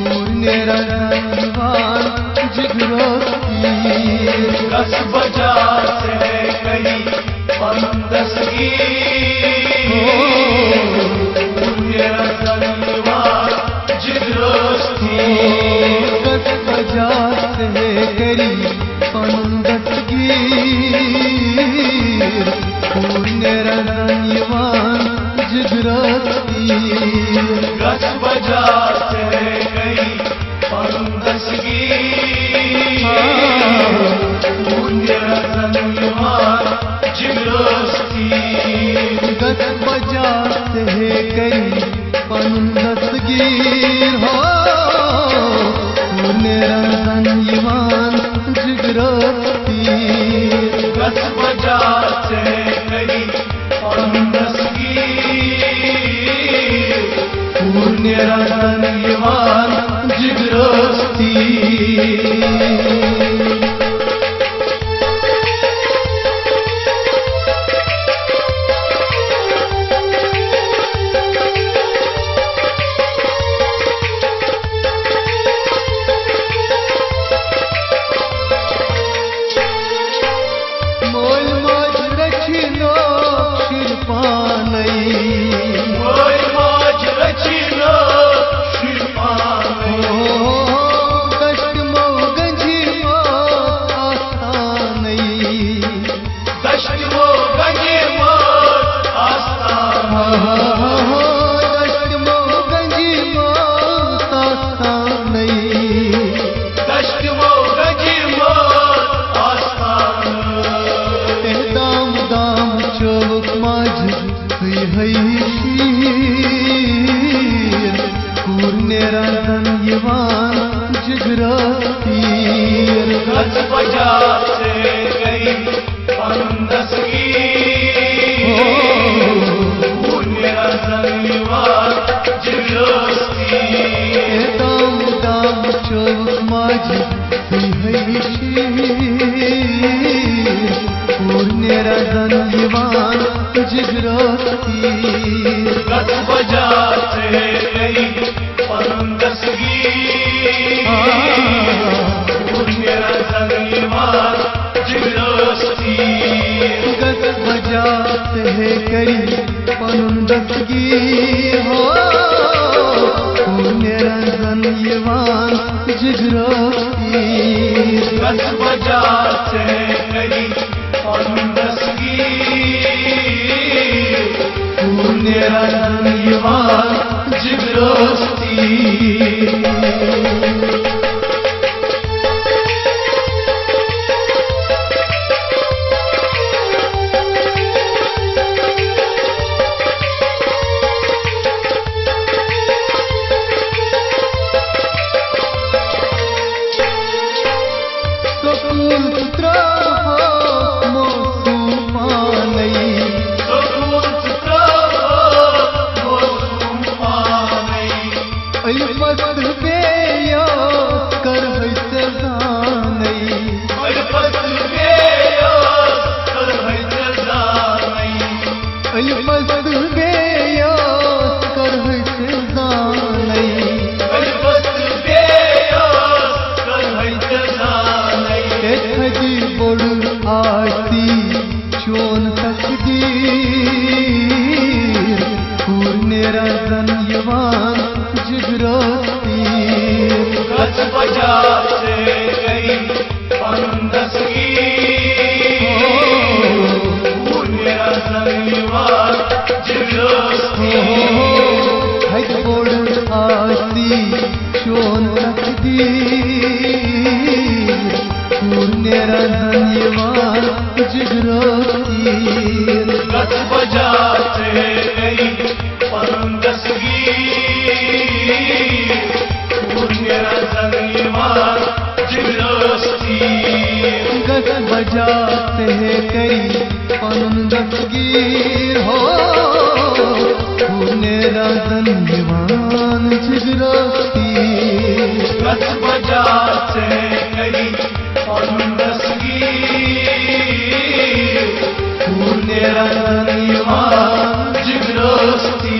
पुण्यरंजन जिगरोती दस बजा से करी पंदसगी पुण्यरंजन जिगरोती दस बजा से करी पंदसगी पुण्यरंजन जिगरोती दस बजा से करी पंदसगी पुण्यरंजन जिगरोती दस बजा से करी पंदसगी हो पुण्यरंजन जिगरोती दस बजा से करी पंदसगी पुण्यरंजन जिगरोती मोल मोज रखिलो शिरपानई मोल मोज रचिलो शिरपानई कष्ट मोगंजी मो आस्थानई दष्ट वो गंगे मो आस्थान कष्ट मोगंजी मो आस्थानई दष्ट वो गंगे मो आस्थान दाम दाम चौक माझ है शीर पुण्यरंजन जिगरोती दस बजा से गई पंदसगी पुण्यरंजन जिगरोती दाम दाम चौक माझ है शीर पुण्यरंजन जिगरोती दस बजा से गई पंदसगी पुण्यरंजन जिगरोती दस बजा से करी पंदसगी हो पुण्यरंजन जिगरोती दस बजा से करी पंदसगी पुण्यरंजन जिगरोती बजाते करी पंदसगीर हो पुण्यरंजन जिगरोती रथ बजाते करी पंदसगीर पुण्यरंजन जिगरोती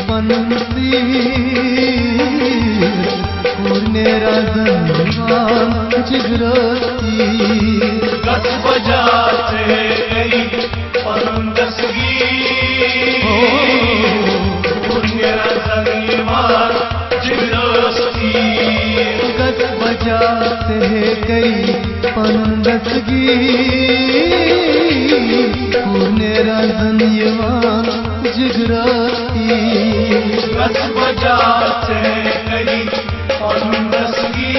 पनसी पूर्णेरा धनवान जिगरती गस बजाते करी परंदसगी पुण्यरा धनवान जिगरती गस बजाते हैं कई पनंदसगी पूर्णेरा धनवान जिगरती गस बजाते करी परंदसगी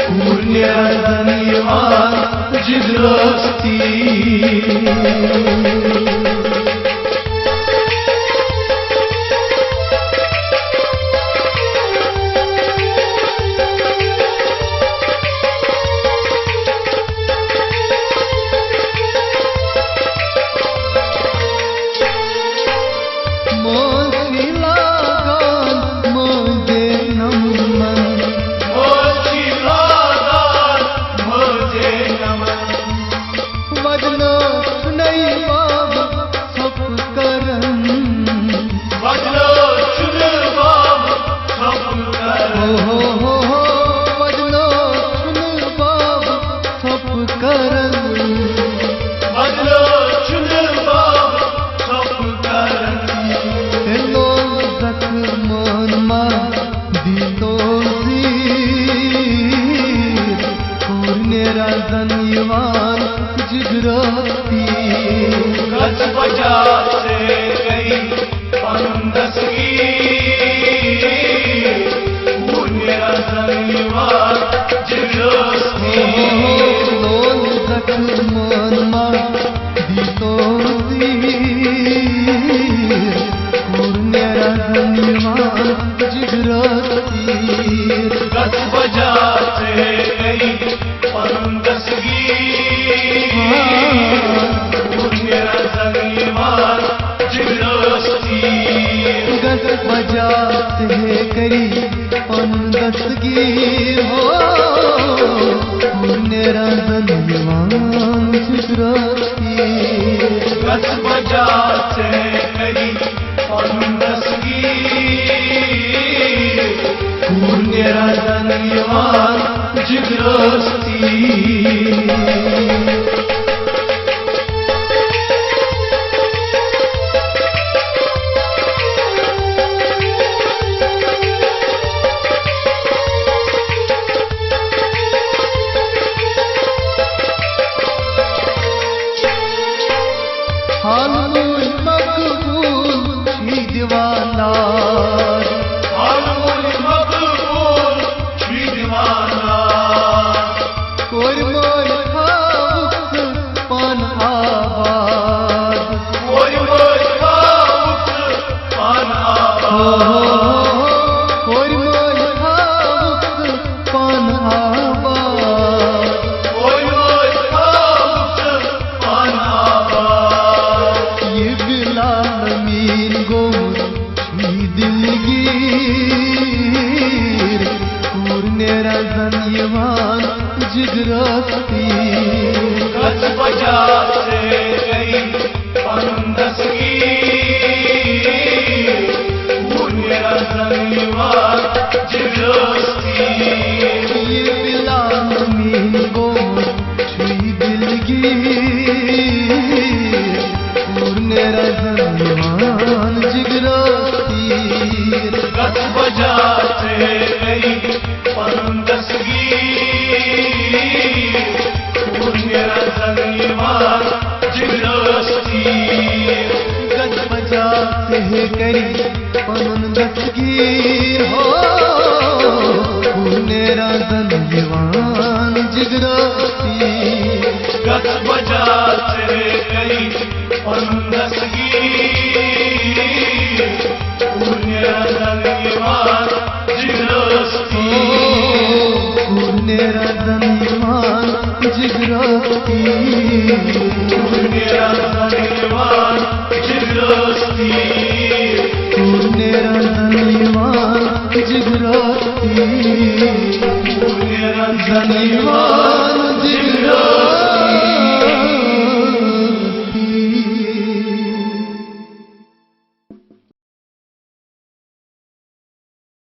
पुण्यरा धनवान जिगरती धनवान जिगरती गस बजाते कई परंदसगी पुण्यरा धनवान जिगरती मनमा दीतोसी पूर्णेरा धनवान जिगरती गस बजाते कई परंदसगी पुण्यरा धनवान जिगरती गस बजाते हैं करी पनंदसगी हो पूर्णेरा धनवान जिगरती गस बजाते करी परंदसगी पुण्यरा धनवान जिगरती हालुल मकबूल श्री दीवाना हालुल मकबूल श्री दीवाना कोई मोर खाउस पान आबाद कोई मोर खाउस पान आबाद कोई मोर खाउस पान आबाद कोई मोर खाउस पान आबाद ये बिलाल मीन गोर श्री दिलगीर पूर्णेरा धनवान जिगरती गस बजाते कई परंदसगी पुण्यरा धनवान जिगरती ये बिलाल मीन गोर श्री दिलगीर पूर्णेरा धनवान जिगरती गस बजाते कई परंदसगी पुण्यरा धनवान जिगरती गस बजाते हैं करी पनंदसगी हो पूर्णेरा धनवान जिगरती गस बजाते कई परंदसगी पुण्यरा धनवान जिगरती पूर्णेरा धनवान जिगरती पुण्यरा धनवान जिगरती पूर्णेरा धनवान जिगरती पुण्यरा धनवान